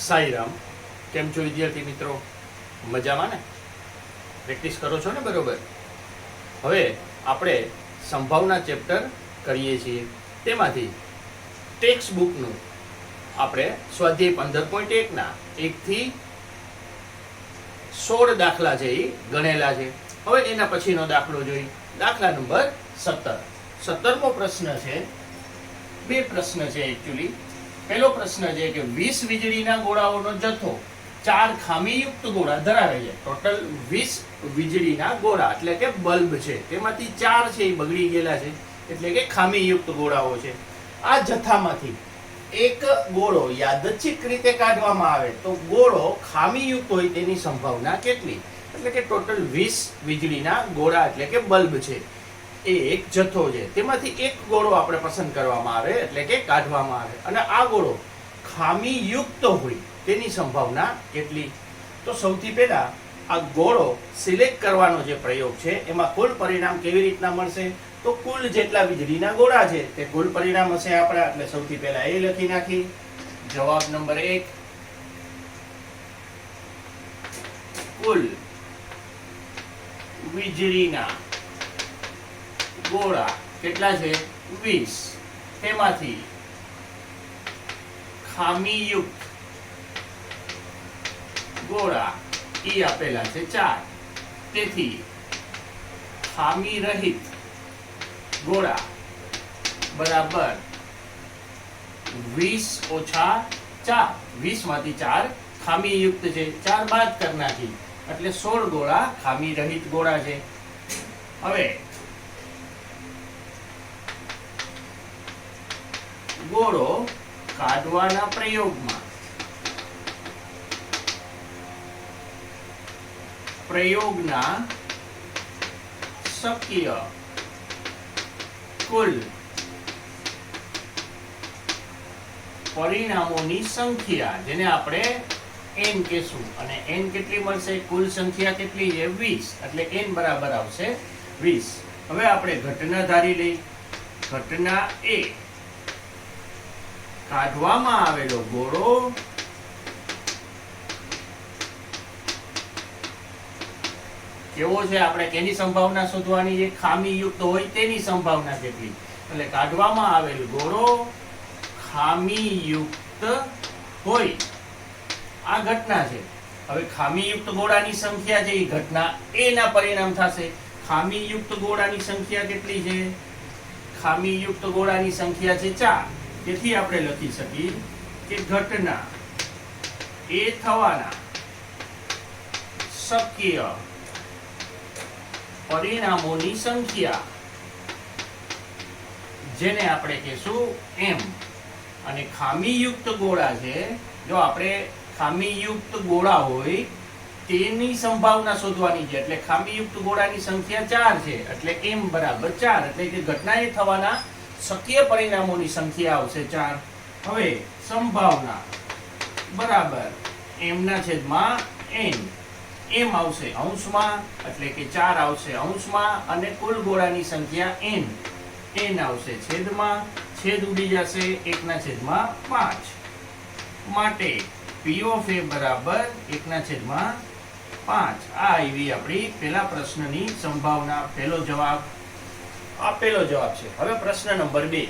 સાઈરામ, કેમ છો વિદ્યાર્થી મિત્રો? મજામાં ને? પ્રેક્ટિસ કરો છો ને બરોબર? હવે આપણે સંભાવના ચેપ્ટર કરીએ છીએ. તેમાંથી ટેક્સ્ટ બુકનું આપણે સ્વાધ્યાય 15.1 1 થી 16 દાખલા છે એ ગણેલા છે. હવે એના પછીનો દાખલો જોઈએ. દાખલા નંબર 17. 17મો પ્રશ્ન છે. બે પ્રશ્ન છે એકચ્યુઅલી. પહેલો પ્રશ્ન છે કે 20 વીજળીના ગોળાઓનો જથ્થો 4 ખામીયુક્ત ગોળા ધરાવે છે. ટોટલ 20 વીજળીના ગોળા એટલે કે બલ્બ છે, તેમાંથી 4 છે એ બગડી ગયેલા છે, એટલે કે ખામીયુક્ત ગોળાઓ છે. આ જથ્થામાંથી એક ગોળો યાદચ્છિક રીતે કાઢવામાં આવે તો ગોળો ખામીયુક્ત હોય તેની સંભાવના કેટલી? એટલે કે ટોટલ 20 વીજળીના ગોળા એટલે કે બલ્બ છે, એ એક જથ્થો છે. તેમાંથી એક ગોળો આપણે પસંદ કરવામાં આવે એટલે કે કાઢવામાં આવે, અને આ ગોળો ખામીયુક્ત હોય તેની સંભાવના કેટલી? તો સૌથી પહેલા આ ગોળો સિલેક્ટ કરવાનો જે પ્રયોગ છે એમાં કુલ પરિણામ કેવી રીતના મળશે? તો કુલ જેટલા વીજળીના ગોળા છે તે કુલ પરિણામ હશે આપણા. એટલે સૌથી પહેલા એ લખી નાખી. જવાબ નંબર 1, કુલ વીજળીના ગોળા કેટલા છે? 20. તેમાંથી ખામીયુક્ત ગોળા ઈ આપેલા છે 4. તેથી ખામી રહિત ગોળા બરાબર 20 ઓછા 4. 20 માંથી 4 ખામીયુક્ત છે, 4 બાદ કરી નાખી એટલે 16 ગોળા ખામી રહિત ગોળા છે. હવે ગોળો કાઢવાના પ્રયોગના શક્ય કુલ પરિણામોની સંખ્યા, જેને આપણે n કહેશું, અને n કેટલી મળશે? કુલ સંખ્યા કેટલી છે? 20. એટલે n બરાબર આવશે 20. હવે આપણે ઘટના ધારી લઈ. ઘટના એ કાઢવામાં આવેલો ગોળો કેવો છે? આપણે કેની સંભાવના શોધવાની છે? ખામીયુક્ત હોય તેની સંભાવના કેટલી? એટલે કાઢવામાં આવેલ ગોળો ખામીયુક્ત હોય, આ ઘટના છે. હવે ખામીયુક્ત ગોળાની સંખ્યા છે એ ઘટના એ ના પરિણામ થશે. ખામીયુક્ત ગોળાની સંખ્યા કેટલી છે? ખામીયુક્ત ગોળાની સંખ્યા છે 4. તેથી આપણે લખી શકીએ કે ઘટના એ થવાના શક્ય પરિણામોની સંખ્યા, જેને આપણે કહેશું m. અને ખામીયુક્ત ગોળા છે, જો આપણે ખામીયુક્ત ગોળા હોય તેની સંભાવના શોધવાની છે. એટલે ખામીયુક્ત ગોળાની સંખ્યા 4 છે, એટલે m બરાબર 4. એટલે કે ઘટના એ થવાના શક્ય પરિણામોની સંખ્યા આવશે 4. હવે સંભાવના બરાબર m ના છેદમાં n. m આવશે અંશમાં, એટલે કે 4 આવશે અંશમાં, અને કુલ ગોળાની સંખ્યા n. n આવશે છેદમાં, છેદ ઉડી જશે 1 ના છેદમાં 5. માટે p of a બરાબર 1 ના છેદમાં 5. આ આવી આપણી પહેલા પ્રશ્નની સંભાવના. પહેલો જવાબ આપેલો જવાબ છે. હવે પ્રશ્ન નંબર 2.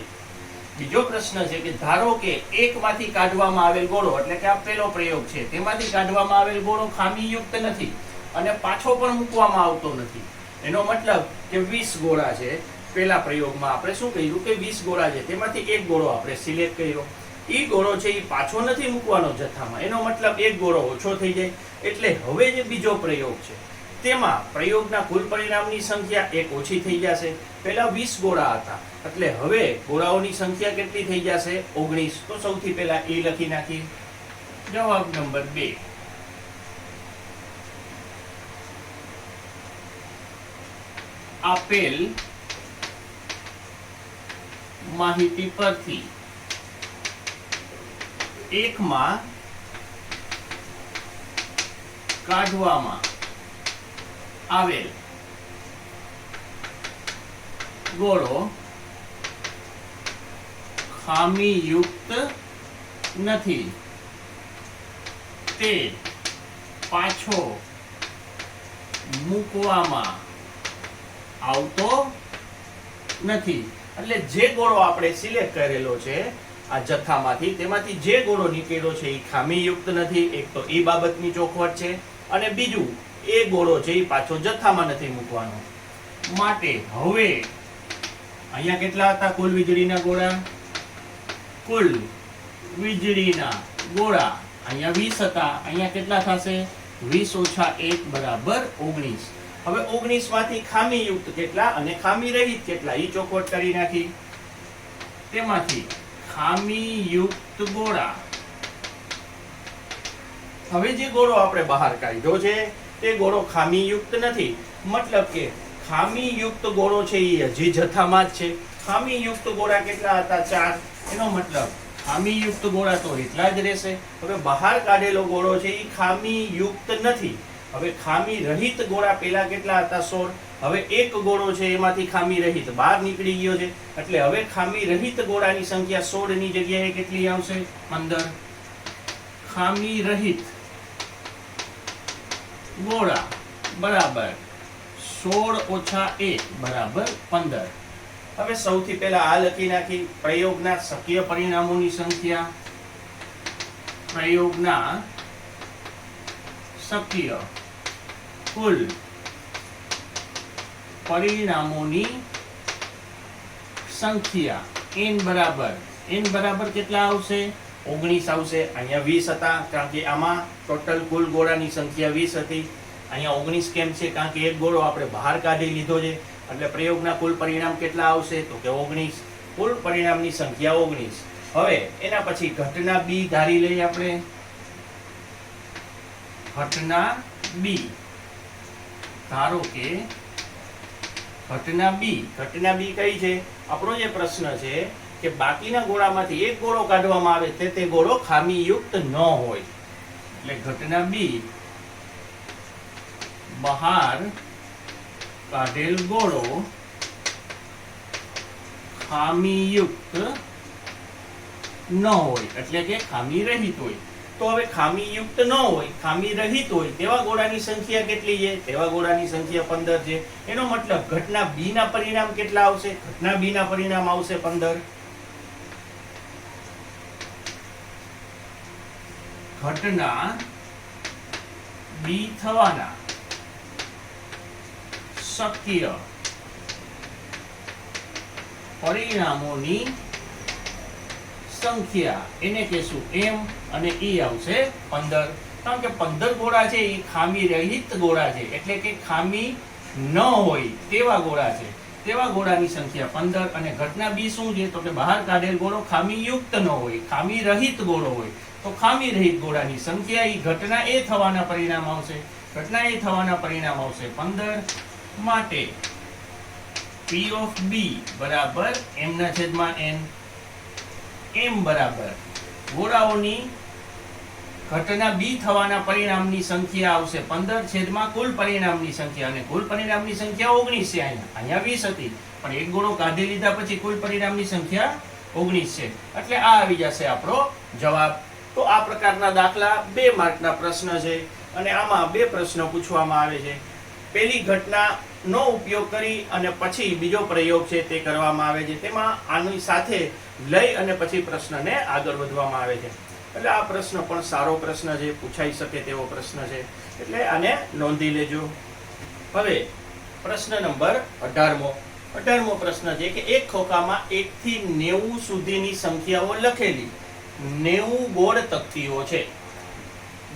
બીજો પ્રશ્ન છે કે ધારો કે એકમાંથી કાઢવામાં આવેલ ગોળો, એટલે કે આ પહેલો પ્રયોગ છે, તેમાંથી કાઢવામાં આવેલ ગોળો ખામીયુક્ત નથી અને પાછો પણ મૂકવામાં આવતો નથી. એનો મતલબ કે 20 ગોળા છે. પહેલા પ્રયોગમાં આપણે શું કર્યું કે 20 ગોળા છે, તેમાંથી એક ગોળો આપણે સિલેક્ટ કર્યો. એ ગોળો છે એ પાછો નથી મૂકવાનો જથ્થામાં. એનો મતલબ એક ગોળો ઓછો થઈ જાય. એટલે હવે જે બીજો પ્રયોગ છે તેમાં પ્રયોગના કુલ પરિણામની સંખ્યા 1 ઓછી થઈ જશે. પહેલા 20 ગોળા હતા, એટલે હવે ગોળાઓની સંખ્યા કેટલી થઈ જશે? 19. તો સૌથી પહેલા એ લખી નાખી. જવાબ નંબર 2. આપેલ માહિતી પરથી એકમાં કાઢવામાં આવેલ ગોળો ખામીયુક્ત નથી તે પાછો મૂકવામાં આવતો નથી. એટલે જે ગોળો આપણે સિલેક્ટ કરેલો છે આ જથ્થામાંથી, તેમાંથી જે ગોળો નીકળ્યો છે એ ખામીયુક્ત નથી. એક તો એ બાબતની ચોખવટ છે, અને બીજું એ ગોળો છે એ પાછો જથ્થામાં નથી મૂકવાનો. માટે હવે અહીંયા કેટલા હતા કુલ વીજળીના ગોળા? કુલ વીજળીના ગોળા અહીંયા 20 હતા. અહીંયા કેટલા થશે? 20 - 1 બરાબર 19. હવે 19 માંથી ખામીયુક્ત કેટલા અને ખામી રહિત કેટલા એ ચોખવટ કરી નાખી. તેમાંથી ખામીયુક્ત ગોળા, હવે જે ગોળો આપણે બહાર કાઢ્યો છે તે ગોળો ખામીયુક્ત નથી. મતલબ કે ખામીયુક્ત ગોળો છે એ હજી જથ્થામાં જ છે. ખામીયુક્ત ગોળા કેટલા હતા? 4. એનો મતલબ ખામીયુક્ત ગોળા તો એટલા જ રહેશે. હવે બહાર કાઢેલો ગોળો છે એ ખામીયુક્ત નથી. હવે ખામી રહિત ગોળા પેલા કેટલા હતા? 16. હવે એક ગોળો છે એમાંથી ખામી રહિત બહાર નીકળી ગયો છે, એટલે હવે ખામી રહિત ગોળાની સંખ્યા 16 ની જગ્યાએ કેટલી આવશે? 15. ખામી રહિત ગોળા બરાબર 16 - 1 બરાબર 15. હવે સૌથી પહેલા આ લખી નાખી પ્રયોગના શક્ય પરિણામોની સંખ્યા. પ્રયોગના શક્ય કુલ પરિણામોની સંખ્યા n બરાબર કેટલા આવશે? 19 આવશે. અહીંયા 20 હતા, કારણ કે આમાં ટોટલ કુલ ગોળાની સંખ્યા 20 હતી. અહીંયા 19 કેમ છે? કારણ કે એક ગોળો આપણે બહાર કાઢી લીધો છે, એટલે પ્રયોગના કુલ પરિણામ કેટલા આવશે? તો કે 19. કુલ પરિણામની સંખ્યા 19. હવે એના પછી ઘટના બી ધારી લઈએ આપણે. ઘટના બી ધારો કે ઘટના બી કઈ છે? આપણો જે પ્રશ્ન છે કે બાકીના ગોળામાંથી એક ગોળો કાઢવામાં આવે તે ગોળો ખામીયુક્ત ન હોય. એટલે ઘટના બી બહાર કાઢેલ ગોળો ખામીયુક્ત ન હોય, એટલે કે ખામી રહિત હોય. તો હવે ખામીયુક્ત ન હોય, ખામી રહિત હોય તેવા ગોળાની સંખ્યા કેટલી છે? તેવા ગોળાની સંખ્યા 15 છે. એનો મતલબ ઘટના બી ના પરિણામ કેટલા આવશે? ઘટના બી ના પરિણામ આવશે 15. ઘટના બી થવાના શક્ય પરિણામોની સંખ્યા એને કહેશું m, અને e આવશે 15. કારણ કે 15 ગોળા છે એ ખામી રહિત ગોળા છે, એટલે કે ખામી ન હોય તેવા ગોળા છે. તેવા ગોળાની સંખ્યા 15. અને ઘટના બી શું છે? તો કે બહાર કાઢેલ ગોળો ખામીયુક્ત ન હોય, ખામી રહિત ગોળો હોય. તો ખામી રહિત ગોળાની સંખ્યા એ ઘટના એ થવાના પરિણામ આવશે. ઘટના એ થવાના પરિણામ આવશે 15. માટે P of B બરાબર m/n. m બરાબર ગોળાઓની ઘટના બી થવાના પરિણામની સંખ્યા આવશે 15 છેદમાં કુલ પરિણામની સંખ્યા. અને કુલ પરિણામની સંખ્યા 19 છે. અહીંયા 20 હતી, પણ એક ગોળો કાઢી લીધા પછી કુલ પરિણામની સંખ્યા 19 છે. એટલે આ આવી જશે આપણો જવાબ. તો આ પ્રકારના દાખલા 2 માર્કના પ્રશ્ન છે, અને આમાં 2 પ્રશ્નો પૂછવામાં આવે છે. પહેલી ઘટનાનો ઉપયોગ કરી અને પછી બીજો પ્રયોગ છે તે કરવામાં આવે છે. તેમાં આની સાથે લઈ અને પછી પ્રશ્નને આગળ વધવામાં આવે છે. એટલે આ પ્રશ્ન પણ સારો પ્રશ્ન છે, પૂછાઈ શકે તેવો પ્રશ્ન છે, એટલે આને નોંધી લેજો. હવે પ્રશ્ન નંબર 18મો પ્રશ્ન છે કે એક ખોખામાં 1 થી 90 સુધીની સંખ્યાઓ લખેલી 90 ગોળ તકતીઓ છે.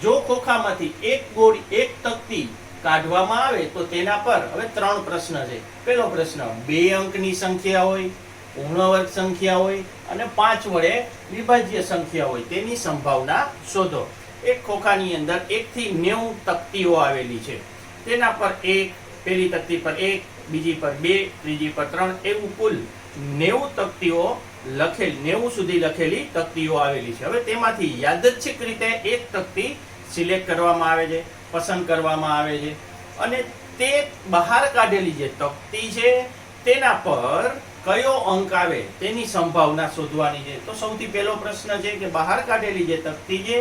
જો ખોખામાંથી એક તકતી કાઢવામાં આવે તો તેના પર હવે 3 પ્રશ્ન છે. પહેલો પ્રશ્ન 2 અંકની સંખ્યા હોય, પૂર્ણ વર્ગ સંખ્યા હોય અને 5 વડે વિભાજ્ય સંખ્યા હોય તેની સંભાવના શોધો. એક ખોખાની અંદર 1 થી 90 તકતીઓ આવેલી છે. તેના પર પહેલી તકતી પર 1, બીજી પર 2, ત્રીજી પર 3, એવું કુલ 90 તકતીઓ 90 સુધી લખેલી તકતીઓ આવેલી છે. હવે તેમાંથી યાદચ્છિક રીતે એક તકતી સિલેક્ટ કરવામાં આવે છે, પસંદ કરવામાં આવે છે, અને તે બહાર કાઢેલી જે તકતી છે તેના પર કયો અંક આવે તેની સંભાવના શોધવાની છે. તો સૌથી પહેલો પ્રશ્ન છે કે બહાર કાઢેલી જે તકતી છે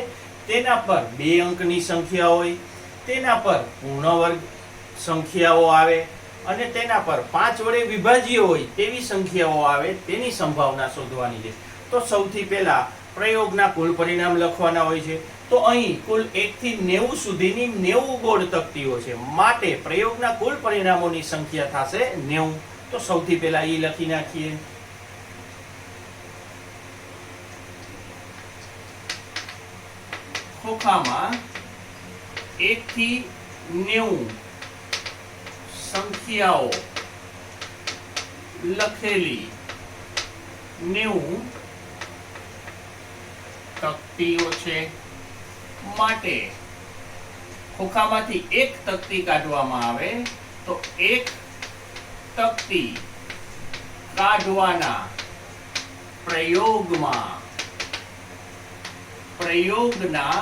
તેના પર 2 અંકની સંખ્યા હોય, તેના પર પૂર્ણ વર્ગ સંખ્યાઓ આવે અને તેના પર 5 વડે વિભાજ્ય હોય તેવી સંખ્યાઓ આવે, તેની સંભાવના શોધવાની છે. તો સૌથી પહેલા પ્રયોગના કુલ પરિણામ લખવાના હોય છે. તો અહીં કુલ 1 થી 90 સુધીની 90 ગોળ તકતીઓ છે, માટે પ્રયોગના કુલ પરિણામોની સંખ્યા થશે 90. તો સૌથી પહેલા એ લખી નાખીએ. ખોખામાં 1 થી 90 સંખ્યાઓ લખેલી 90 તકતીઓ છે, માટે ખોખામાંથી એક તકતી કાઢવામાં આવે તો એક તકતી કાઢવાના પ્રયોગના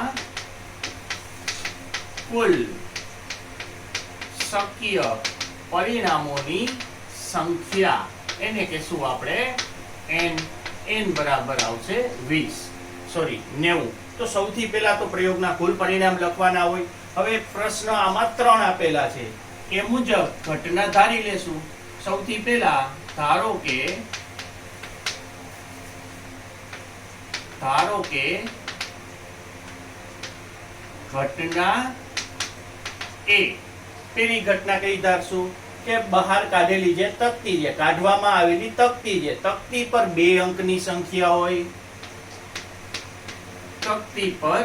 કુલ શક્ય પરિણામોની સંખ્યા, એને કહેશું આપણે n બરાબર આવશે 90. તો સૌથી પહેલા તો પ્રયોગના કુલ પરિણામ લખવાના હોય. હવે પ્રશ્ન આમાં 3 આપેલા છે, એ મુજબ ઘટના ધારી લેશું. સૌથી પહેલા ધારો કે ઘટના એ, પેલી ઘટના કઈ ધારશું કે બહાર કાઢેલી જે તકતી છે, કાઢવામાં આવેલી તકતી છે, તકતી પર 2 અંકની સંખ્યા હોય, તકતી પર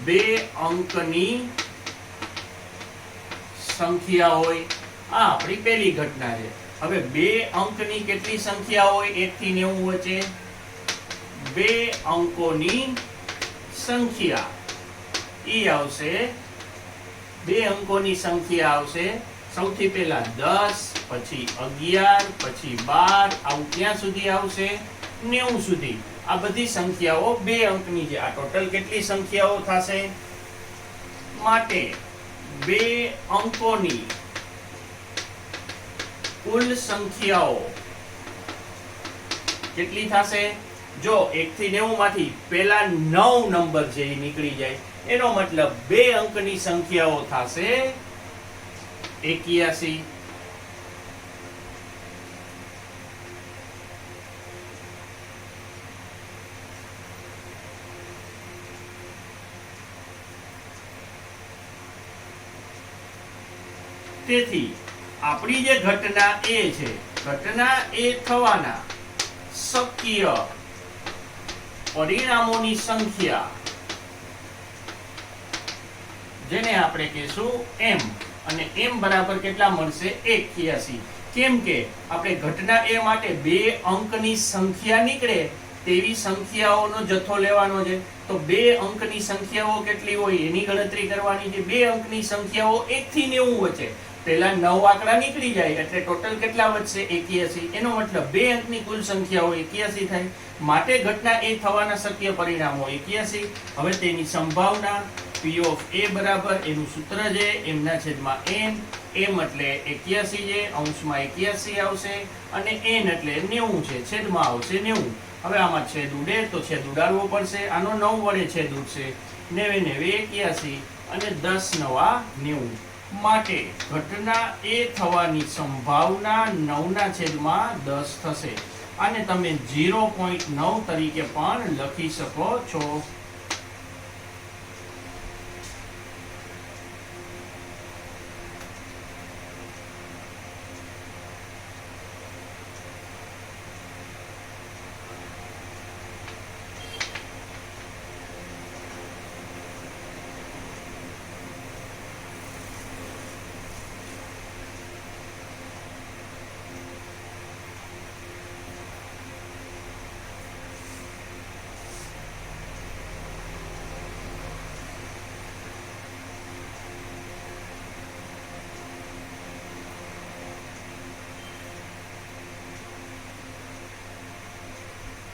2 અંકની સંખ્યા હોય. આ આપણી પહેલી ઘટના છે. હવે 2 અંકની કેટલી સંખ્યા હોય 1 થી 90 વચ્ચે? 2 અંકોની સંખ્યા ઈ આવશે, 2 અંકોની સંખ્યા આવશે. સૌથી પહેલા 10, પછી 11, પછી 12, આવું ક્યાં સુધી આવશે? 90 સુધી. આ બધી સંખ્યાઓ 2 અંકની છે. આ ટોટલ કેટલી સંખ્યાઓ થશે? માટે 2 અંકોની કુલ સંખ્યાઓ કેટલી થશે? જો 1 થી 90 માંથી પહેલા 9 નંબર છે એ નીકળી જાય, એનો મતલબ 2 અંકની સંખ્યાઓ થશે 81. તેથી આપણી જે ઘટના એ છે, ઘટના એ થવાના શક્ય પરિણામોની સંખ્યા, જેને આપણે કહીશું m, અને m બરાબર કેટલા મળશે? 81. કેમ કે આપણે ઘટના એ માટે 2 અંકની સંખ્યા નીકળે તેવી સંખ્યાઓનો જથ્થો લેવાનો છે. તો 2 અંકની સંખ્યાઓ કેટલી હોય એની ગણતરી કરવાની છે. 2 અંકની સંખ્યાઓ 1 થી 90 વચ્ચે, પહેલા 9 આંકડા નીકળી જાય એટલે ટોટલ કેટલા વધશે? 81. એનો મતલબ 2 અંકની કુલ સંખ્યાઓ 81 થાય. માટે ઘટના એ થવાના શક્ય પરિણામો 81. હવે તેની સંભાવના P of A બરાબર, એનું સૂત્ર છે m/n. m એટલે 81 છે, અંશમાં 81 આવશે, અને n એટલે 90 છે, છેદમાં આવશે 90. હવે આમાં છેદ ઉડે તો છેદ ઉડાડવો પડશે. આનો 9 વડે છેદ ઉડશે, 90 81 અને 10 9 90. માટે ઘટના એ થવાની સંભાવના 9/10 થશે. આને તમે 0.9 તરીકે પણ લખી શકો છો.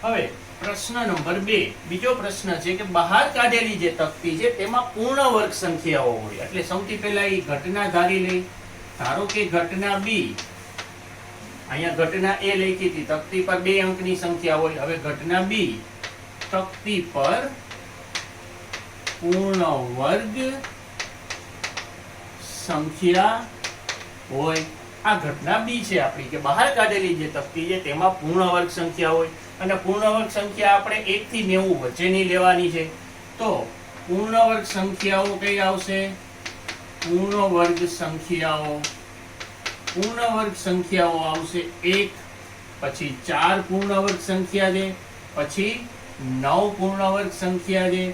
હવે પ્રશ્ન નંબર 2, બીજો પ્રશ્ન છે કે બહાર કાઢેલી જે તકતી છે તેમાં પૂર્ણ વર્ગ સંખ્યાઓ હોય. એટલે સૌથી પહેલા એ ઘટના ધારી લઈ. ધારો કે ઘટના B, અહીંયા ઘટના A લખી હતી, તકતી પર 2 અંકની સંખ્યા હોય. હવે ઘટના B, તકતી પર પૂર્ણ વર્ગ સંખ્યા હોય. આ ઘટના બી છે આપણી કે બહાર કાઢેલી જે તકતી છે તેમાં પૂર્ણ વર્ગ સંખ્યા હોય અને પૂર્ણ વર્ગ સંખ્યા આપણે 1 થી 90 વચ્ચેની લેવાની છે. તો પૂર્ણ વર્ગ સંખ્યાઓ કઈ આવશે? પૂર્ણ વર્ગ સંખ્યાઓ આવશે 1, પછી 4 પૂર્ણ વર્ગ સંખ્યા છે, પછી 9 પૂર્ણ વર્ગ સંખ્યા છે,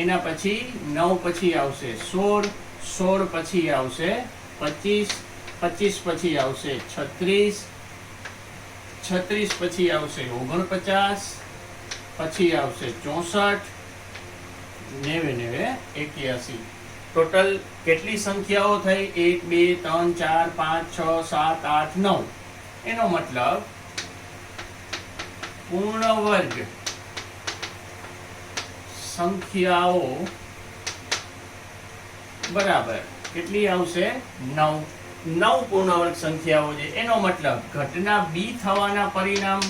એના પછી 9 પછી આવશે 16, 16 પછી આવશે 25, 25 પછી આવશે 36, 36 પછી આવશે 49, પછી આવશે 64, 90, 81. ટોટલ કેટલી સંખ્યાઓ થઈ? 1, 2, 3, 4, 5, 6, 7, 8, 9. એનો મતલબ પૂર્ણ વર્ગ સંખ્યાઓ બરાબર કેટલી આવશે? 9. 9 પૂર્ણ વર્ગ સંખ્યાઓ છે. એનો મતલબ ઘટના બી થવાના પરિણામ,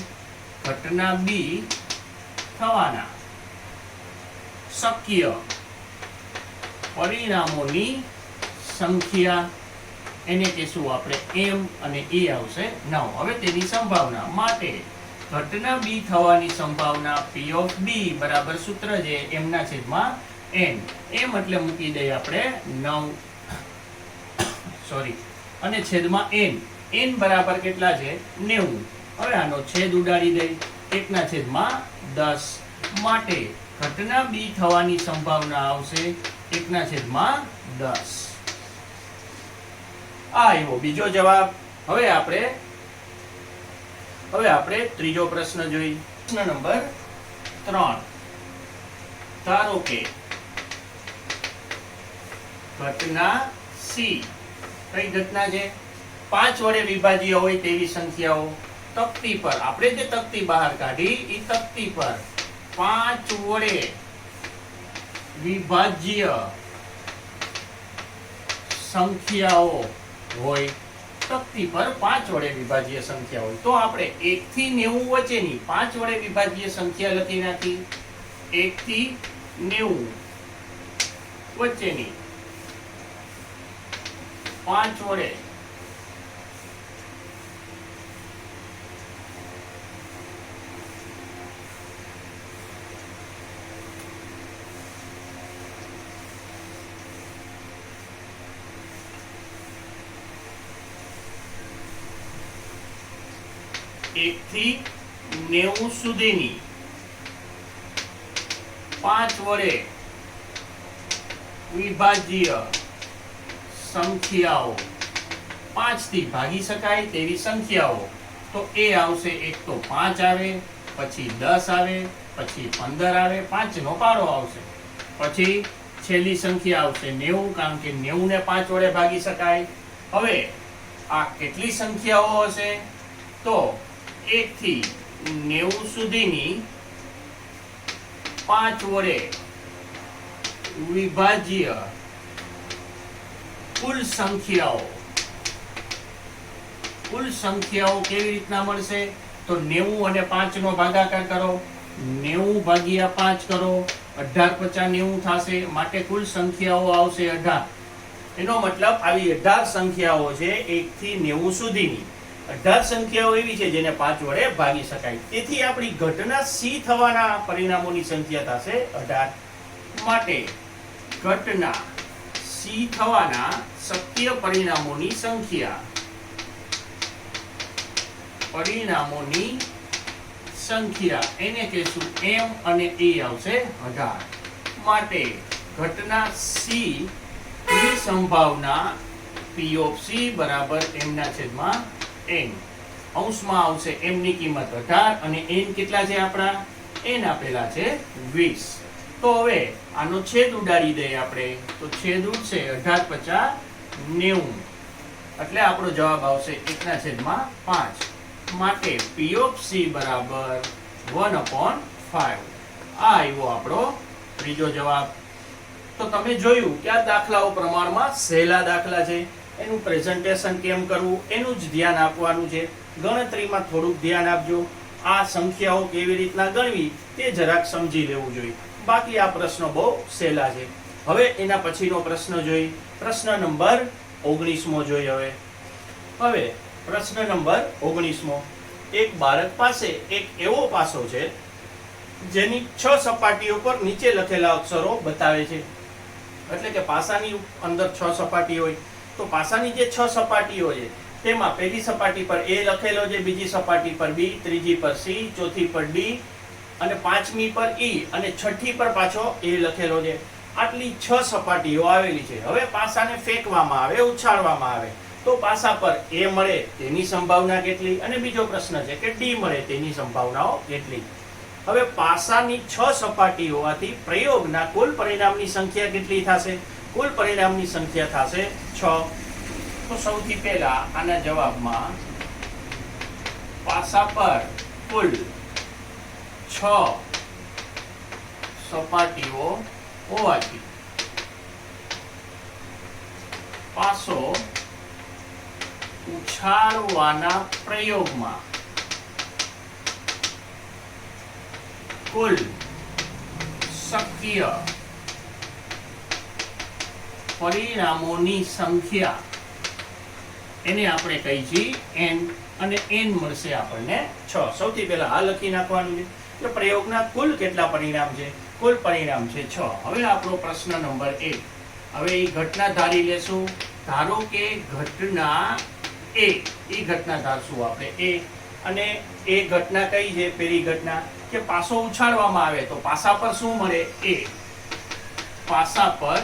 ઘટના બી થવાના શક્ય પરિણામોની સંખ્યા, એને કહેશું આપણે m, અને એ આવશે 9. હવે તેની સંભાવના માટે ઘટના બી થવાની સંભાવના P of B બરાબર સૂત્ર છે m ના છેદમાં n. m એટલે મૂકી દઈએ આપણે 9, સોરી, અને છેદમાં n. n બરાબર કેટલા છે? 90. હવે આનો છેદ ઉડાડી દઈ 1 ના છેદમાં 10. માટે ઘટના બી થવાની સંભાવના આવશે 1 ના છેદમાં 10. આ આવ્યો બીજો જવાબ. હવે આપણે ત્રીજો પ્રશ્ન જોઈ. પ્રશ્ન નંબર 3. ધારો કે ઘટના સી, કઈ ઘટના છે? 5 વડે વિભાજ્ય હોય તેવી સંખ્યાઓ તકતી પર, આપણે જે તકતી બહાર કાઢી એ તકતી પર 5 વડે વિભાજ્ય સંખ્યાઓ હોય. તકતી પર 5 વડે વિભાજ્ય સંખ્યા હોય તો આપણે 1 થી 90 વચ્ચેની 5 વડે વિભાજ્ય સંખ્યા લખી નાખી. 1 થી 90 વચ્ચેની 5 વડે એક થી 90 સુધીની 5 વડે વિભાજ્ય સંખ્યાઓ, 5 થી ભાગી શકાય તેવી સંખ્યાઓ. તો એ આવશે, એક તો 5 આવે, પછી 10 આવે, પછી 15 આવે, 5 નો પાડો આવશે, પછી છેલ્લી સંખ્યા આવશે 90, કારણ કે 90 ને 5 વડે ભાગી શકાય. હવે આ કેટલી સંખ્યાઓ હશે? તો 1 થી 90 સુધીની 5 વડે વિભાજ્ય કુલ સંખ્યાઓ કેવી રીતના મળશે? તો 90 અને 5 નો ભાગાકાર કરો, 90 ભાગ્યા 5 કરો, 18 50 90 થશે. માટે કુલ સંખ્યાઓ આવશે 18. એનો મતલબ આવી 18 સંખ્યાઓ છે 1 થી 90 સુધીની. 18 સંખ્યાઓ એવી છે જેને 5 વડે ભાગી શકાય. તેથી આપણી ઘટના સી થવાના પરિણામોની સંખ્યા થશે 18. માટે ઘટના સી થવાના શક્ય પરિણામોની સંખ્યા, એને કહેશું m, અને એ આવશે 18. માટે ઘટના સી ની સંભાવના P of C બરાબર m ના છેદમાં n. અંશમાં આવશે m ની કિંમત 18 અને n કેટલા છે આપણા? n આપેલા છે 20. તો હવે આનો છેદ ઉડાડી દઈએ આપણે. તો છેદ ઉડશે 18 50 90, એટલે આપણો જવાબ આવશે 1 ના છેદમાં 5. માટે P of C બરાબર 1/5. આ આવ્યો આપણો ત્રીજો જવાબ. તો તમે જોયું કે આ દાખલાઓ પ્રમાણમાં સહેલા દાખલા છે. એનું પ્રેઝન્ટેશન કેમ કરવું એનું જ ધ્યાન આપવાનું છે. ગણતરીમાં થોડુંક ધ્યાન આપજો. આ સંખ્યાઓ કેવી રીતના ગણવી તે જરાક સમજી લેવું જોઈએ. બાકી આ પ્રશ્નો બહુ સહેલા છે. હવે એના પછીનો પ્રશ્ન જોઈ, પ્રશ્ન નંબર 19મો જોઈ. હવે પ્રશ્ન નંબર 19મો, એક બાળક પાસે એક એવો પાસો છે જેની 6 સપાટીઓ પર નીચે લખેલા અક્ષરો બતાવે છે. એટલે કે પાસાની અંદર 6 સપાટી હોય, તો પાસાની જે 6 સપાટીઓ છે તેમાં પહેલી સપાટી પર A લખેલો છે, બીજી સપાટી પર B, ત્રીજી પર C, ચોથી પર D અને પાંચમી પર E અને છઠ્ઠી પર પાછો A લખેલો છે. આટલી 6 સપાટીઓ આવેલી છે. હવે પાસાને ફેંકવામાં આવે, ઉછાળવામાં આવે તો પાસા પર A મળે તેની સંભાવના કેટલી, અને બીજો પ્રશ્ન છે કે D મળે તેની સંભાવનાઓ કેટલી. હવે પાસાની 6 સપાટી હોવાથી પ્રયોગના કુલ પરિણામની સંખ્યા કેટલી થશે? કુલ પરિણામની સંખ્યા થશે 6. તો સૌથી પહેલા આના જવાબમાં પાસા પર કુલ 6 સપાટીઓ હોવાથી પાસો ઉછાળવાના પ્રયોગમાં કુલ શક્ય પરિણામોની સંખ્યા, એને આપણે કહી છીએ n, અને n મળશે આપણને 6. સૌથી પહેલા આ લખી નાખવાનું છે કે પ્રયોગના કુલ કેટલા પરિણામ છે? કુલ પરિણામ છે 6. હવે આપણો પ્રશ્ન નંબર 1. હવે એ ઘટના ધારી લેશું. ધારો કે ઘટના A, એ ઘટના ધારશું આપણે A, અને એ ઘટના કઈ છે? પહેલી ઘટના કે પાસો ઉછાળવામાં આવે તો પાસા પર શું મળે? A. પાસા પર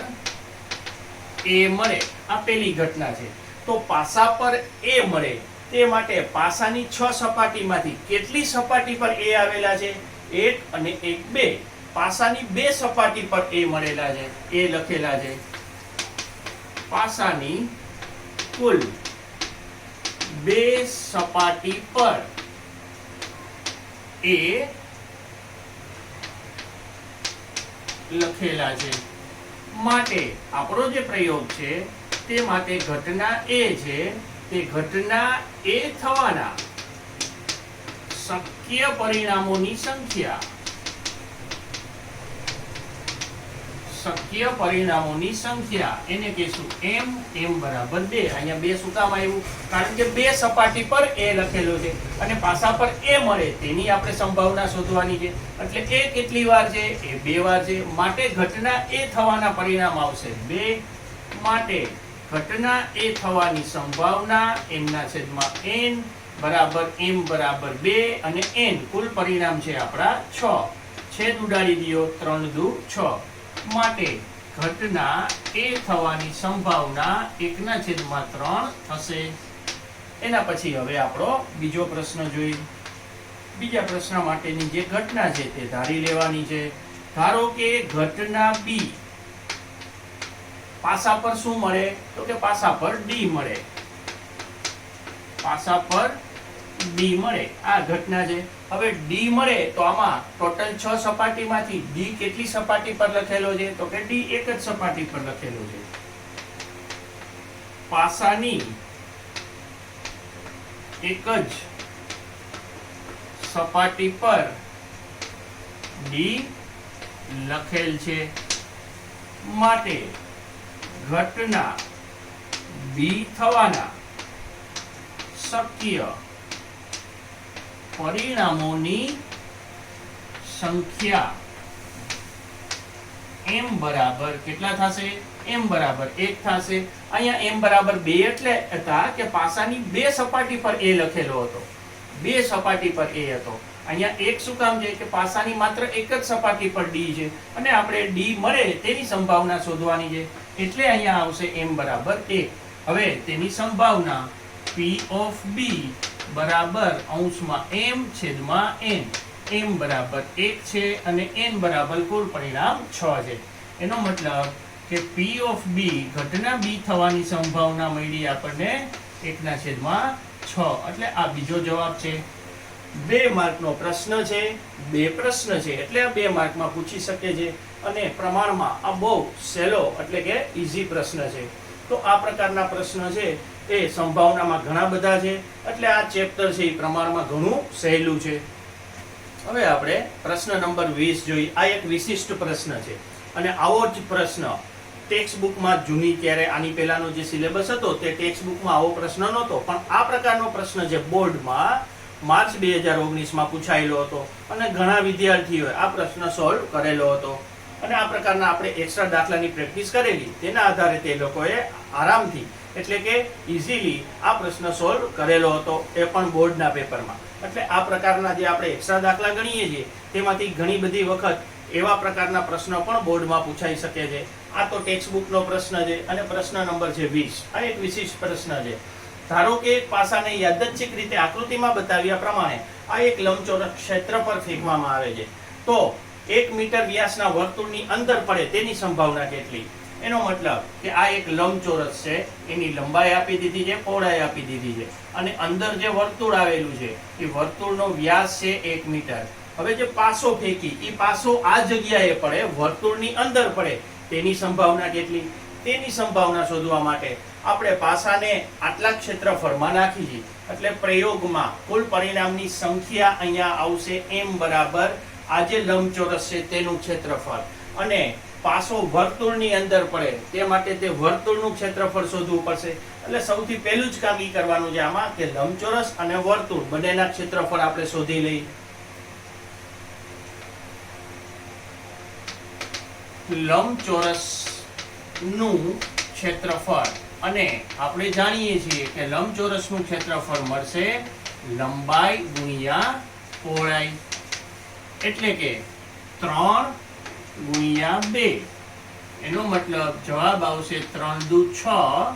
A મળે, આ પહેલી ઘટના છે. તો પાસા પર A મળે તે માટે પાસાની 6 સપાટીમાંથી કેટલી સપાટી પર A આવેલા છે? 1 અને 1 2. પાસાની 2 સપાટી પર A મળેલા છે, A લખેલા છે. પાસાની કુલ 2 સપાટી પર A લખેલા છે. માટે આપણો જે પ્રયોગ છે તે માટે ઘટના A છે તે ઘટના A થવાના શક્ય પરિણામોની સંખ્યા, શક્ય પરિણામોની સંખ્યા એને કહીશું m. m બરાબર 2. અહીંયા 2 શું કામ આવ્યું? કારણ કે 2 સપાટી પર A લખેલો છે અને પાસા પર A મળે તેની આપણે સંભાવના શોધવાની છે. એટલે A કેટલી વાર છે? એ 2 વાર છે. માટે ઘટના A થવાના પરિણામ આવશે 2. માટે ઘટના A થવાની સંભાવના m ના છેદમાં n બરાબર m બરાબર 2 અને n કુલ પરિણામ છે આપણા 6. છેદ ઉડાડી દો, 3 દુ 6. માટે ઘટના A થવાની સંભાવના 1/3 થશે. એના પછી હવે આપણો બીજો પ્રશ્ન જોઈએ. બીજા પ્રશ્ન માટેની જે ઘટના છે તે ધારી લેવાની છે. ધારો કે ઘટના B, પાસા પર શું મળે? તો કે પાસા પર D મળે. પાસા પર D મળે, આ ઘટના છે. હવે D મળે તો આમાં ટોટલ 6 સપાટીમાંથી D કેટલી સપાટી પર લખેલો છે? તો કે D એક જ સપાટી પર લખેલો છે. પાસાની એક જ સપાટી પર D લખેલ છે. માટે ઘટના B થવાના શક્ય પરિણામોની સંખ્યા m બરાબર કેટલા થશે? m બરાબર 1 થશે. અહીંયા m બરાબર 2 એટલે હતા કે પાસાની 2 સપાટી પર A લખેલો હતો, 2 સપાટી પર A હતો. અહીંયા 1 શું કામ છે? કે પાસાની માત્ર એક જ સપાટી પર D છે અને આપણે D મળે તેની સંભાવના શોધવાની છે. એટલે અહીંયા આવશે m બરાબર 1. હવે તેની સંભાવના P of B બરાબર અંશમાં m છેદમાં n. m બરાબર 1 છે અને n બરાબર કુલ પરિણામ 6 છે. એનો મતલબ કે P of B ઘટના B થવાની સંભાવના મળી આપણને 1/6. એટલે આ બીજો જવાબ છે. 2 માર્કનો પ્રશ્ન છે, 2 પ્રશ્ન છે એટલે આ 2 માર્કમાં પૂછી શકે છે અને પ્રમાણમાં આ બહુ સહેલો એટલે કે ઈઝી પ્રશ્ન છે. તો આ પ્રકારના પ્રશ્ન છે એ સંભાવનામાં ઘણા બધા છે એટલે આ ચેપ્ટર છે એ પ્રમાણમાં ઘણું સહેલું છે. હવે આપણે પ્રશ્ન નંબર 20 જોઈએ. આ એક વિશિષ્ટ પ્રશ્ન છે અને આવો જ પ્રશ્ન ટેક્સ્ટ બુકમાં જૂની ત્યારે આની પહેલાનો જે સિલેબસ હતો તે ટેક્સ્ટ બુકમાં આવો પ્રશ્ન નહોતો, પણ આ પ્રકારનો પ્રશ્ન જે બોર્ડમાં માર્ચ 2019માં પૂછાયેલો હતો અને ઘણા વિદ્યાર્થીઓએ આ પ્રશ્ન સોલ્વ કરેલો હતો અને આ પ્રકારના આપણે એક્સ્ટ્રા દાખલાની પ્રેક્ટિસ કરેલી, તેના આધારે તે લોકોએ આરામથી એટલે કે ઇઝીલી આ પ્રશ્ન સોલ્વ કરેલો હતો, એ પણ બોર્ડના પેપરમાં. એટલે આ પ્રકારના જે આપણે એક્સ્ટ્રા દાખલા ગણીએ છીએ તેમાંથી ઘણી બધી વખત એવા પ્રકારના પ્રશ્નો પણ બોર્ડમાં પૂછાઈ શકે છે. આ તો ટેક્સ્ટ બુકનો પ્રશ્ન છે અને પ્રશ્ન નંબર છે 20. આ એક વિશિષ્ટ પ્રશ્ન છે. ધારો કે એક પાસાને યાદચ્છિક રીતે આકૃતિમાં બતાવ્યા પ્રમાણે આ એક લંબચોરસ ક્ષેત્ર પર ફેંકવામાં આવે છે, તો 1 મીટર વ્યાસના વર્તુળની અંદર પડે તેની સંભાવના કેટલી? એનો મતલબ કે આ એક લંબચોરસ છે, એની લંબાઈ આપી દીધી છે, પહોળાઈ આપી દીધી છે અને અંદર જે વર્તુળ આવેલું છે એ વર્તુળનો વ્યાસ છે 1 મીટર. હવે જે પાસો ફેંકી એ પાસો આ જગ્યાએ પડે, વર્તુળની અંદર પડે, તેની સંભાવના કેટલી? તેની સંભાવના શોધવા માટે આપણે પાસાને આટલા ક્ષેત્રફળમાં નાખી છીએ, એટલે પ્રયોગમાં કુલ પરિણામની સંખ્યા અહીંયા આવશે m બરાબર આ જે લંબચોરસ છે તેનું ક્ષેત્રફળ, અને પાસો વર્તુળની અંદર પડે તે માટે તે વર્તુળનું ક્ષેત્રફળ શોધવું પડશે. એટલે સૌથી પહેલું જ કામ એ કરવાનું છે આમાં કે લંબચોરસ અને વર્તુળ બંનેના ક્ષેત્રફળ આપણે શોધી લઈએ. લંબચોરસ નું ક્ષેત્રફળ, અને આપણે જાણીએ છીએ કે લંબચોરસનું ક્ષેત્રફળ મળશે લંબાઈ ગુણ્યા પહોળાઈ, એટલે કે 3 ગુણ્યા 2. એનો મતલબ જવાબ આવશે 3 દુ 6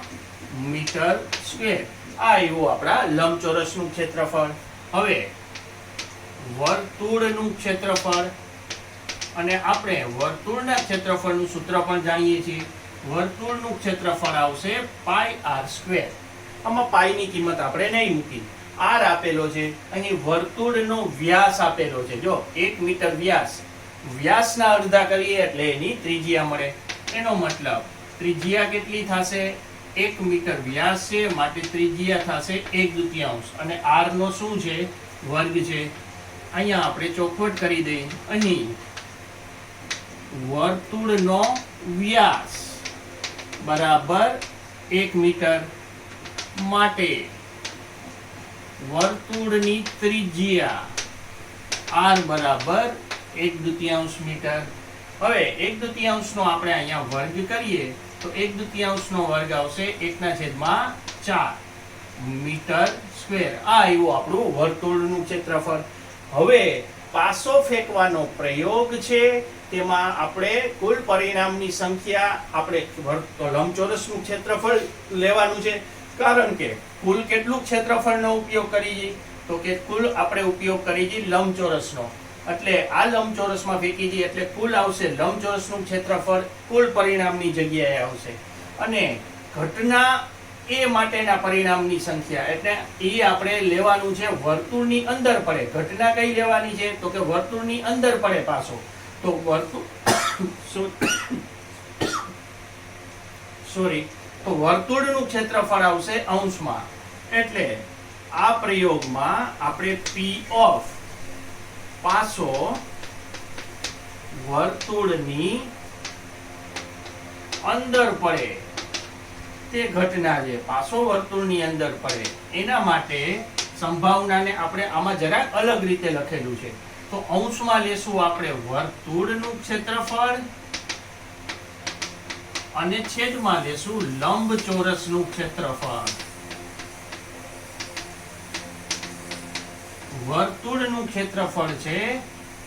મીટર સ્ક્વેર. આ એવું આપણા લંબચોરસનું ક્ષેત્રફળ. હવે વર્તુળનું ક્ષેત્રફળ, અને આપણે વર્તુળના ક્ષેત્રફળનું સૂત્ર પણ જાણીએ છીએ. વર્તુળનું ક્ષેત્રફળ આવશે πr². આમાં પાઈની કિંમત આપણે નહીં મૂકી, r આપેલો છે, અહીં વર્તુળનો વ્યાસ આપેલો છે. જો 1 મીટર વ્યાસ, વ્યાસના અડધા કરીએ એટલે એની ત્રિજ્યા મળે. એનો મતલબ ત્રિજ્યા કેટલી થશે? 1 મીટર વ્યાસ છે માટે ત્રિજ્યા થશે 1/2, અને r નો શું છે? વર્ગ છે. અહીંયા આપણે ચોખવટ કરી દઈએ, અહીં વર્તુળનો વ્યાસ બરાબર 1 મીટર માટે વર્તુળની ત્રિજ્યા r બરાબર 1/2 મીટર. હવે 1/2 નો આપણે અહીંયા વર્ગ કરીએ તો 1/2 નો વર્ગ આવશે 1/4 મીટર સ્ક્વેર. આ એવું આપણું વર્તુળનું ક્ષેત્રફળ. હવે પાસો ફેંકવાનો પ્રયોગ છે, તેમાં આપણે કુલ પરિણામની સંખ્યા, આપણે લંબચોરસનું ક્ષેત્રફળ લેવાનું છે, કારણ કે કુલ કેટલું ક્ષેત્રફળનો ઉપયોગ કરી, તો કે કુલ આપણે ઉપયોગ કરી લંબચોરસનો, એટલે આ લંબચોરસમાં ફેંકી દઈએ એટલે કુલ આવશે લંબચોરસનું ક્ષેત્રફળ કુલ પરિણામની જગ્યાએ આવશે, અને ઘટના એ માટેના પરિણામની સંખ્યા એટલે એ આપણે લેવાનું છે વર્તુળની અંદર પડે. ઘટના કઈ લેવાની છે? તો કે વર્તુળની અંદર પડે પાસો, તો વર્તુળ તો વર્તુળનું ક્ષેત્રફળ આવશે અંશમાં. એટલે આ પ્રયોગમાં આપણે p ઓફ પાસો વર્તુળની અંદર પડે તે ઘટના છે, પાસો વર્તુળની અંદર પડે, એના માટે સંભાવનાને આપણે આમાં જરાક અલગ રીતે લખેલું છે. તો અંશમાં લેશું આપણે વર્તુળનું ક્ષેત્રફળ અને છેદમાં લેશું લંબચોરસનું ક્ષેત્રફળ. વર્તુળનું ક્ષેત્રફળ છે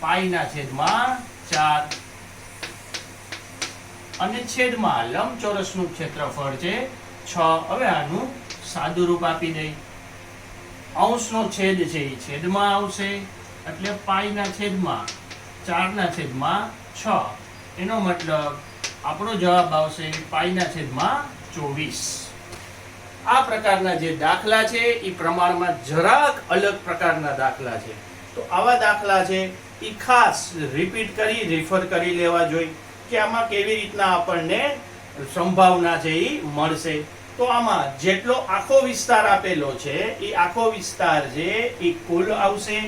π/4 અને છેદમાં લંબચોરસનું ક્ષેત્રફળ છે 6. હવે આનું સાદું રૂપ આપી દઈ. અંશનો છેદ છે એ છેદમાં આવશે, એટલે π/4/6. એનો મતલબ આપણો જવાબ આવશે π/24. આ પ્રકારના જે દાખલા છે એ પ્રમાણમાં જરાક અલગ પ્રકારના દાખલા છે, તો આવા દાખલા છે એ ખાસ રિપીટ કરી રેફર કરી લેવા જોઈએ કે આમાં કેવી રીતના આપણને સંભાવના છે એ મળશે. તો આમાં જેટલો આખો વિસ્તાર આપેલો છે એ આખો વિસ્તાર છે એ કુલ આવશે,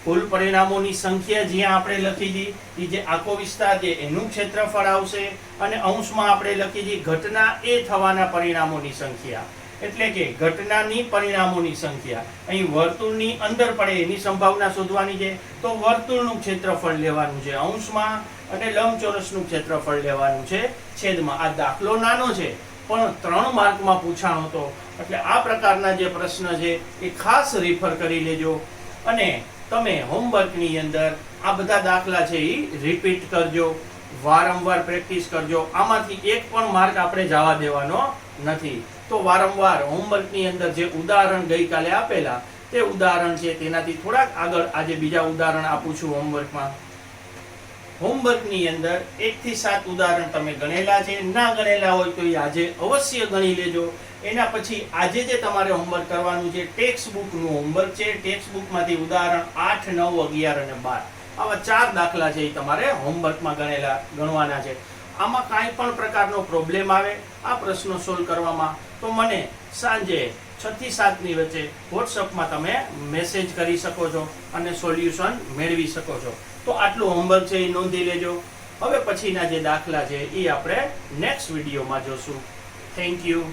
કુલ પરિણામોની સંખ્યા જ્યાં આપણે લખી દી એ જે આખો વિસ્તાર છે એનું ક્ષેત્રફળ આવશે, અને અંશમાં આપણે લખી દી ઘટના એ થવાના પરિણામોની સંખ્યા, એટલે કે ઘટનાની પરિણામોની સંખ્યા. અહીં વર્તુળની અંદર પડે એની સંભાવના શોધવાની છે, તો વર્તુળનું ક્ષેત્રફળ લેવાનું છે અંશમાં અને લંબચોરસનું ક્ષેત્રફળ લેવાનું છે છેદમાં. આ દાખલો નાનો છે પણ 3 માર્કમાં પૂછાણો હતો, એટલે આ પ્રકારના જે પ્રશ્ન છે એ ખાસ રિફર કરી લેજો, અને તમે હોમવર્કની અંદર આ બધા દાખલા છે એ રિપીટ કરજો, વારંવાર પ્રેક્ટિસ કરજો. આમાંથી એક પણ માર્ક આપણે જવા દેવાનો નથી, તો વારંવાર હોમવર્કની અંદર જે ઉદાહરણ ગઈકાલે આપેલા તે ઉદાહરણ છે તેનાથી થોડાક આગળ આજે બીજા ઉદાહરણ આપું છું હોમવર્કમાં. હોમવર્કની અંદર 1 થી 7 ઉદાહરણ તમે ગણેલા છે, ના ગણેલા હોય તો એ આજે અવશ્ય ગણી લેજો. એના પછી આજે જે તમારે હોમવર્ક કરવાનું છે ટેક્સ્ટ બુકનું હોમવર્ક છે. ટેક્સ્ટ બુકમાંથી ઉદાહરણ 8, 9, 11 અને 12 આવા 4 દાખલા છે એ તમારે હોમવર્કમાં ગણવાના છે. આમાં કાંઈ પણ પ્રકારનો પ્રોબ્લેમ આવે આ પ્રશ્નો સોલ્વ કરવામાં, તો મને સાંજે 6 થી 7 ની વચ્ચે વોટ્સઅપમાં તમે મેસેજ કરી શકો છો અને સોલ્યુશન મેળવી શકો છો. તો આટલું હોમવર્ક છે એ નોંધી લેજો. હવે પછીના જે દાખલા છે એ આપણે નેક્સ્ટ વિડીયોમાં જોશું. Thank you.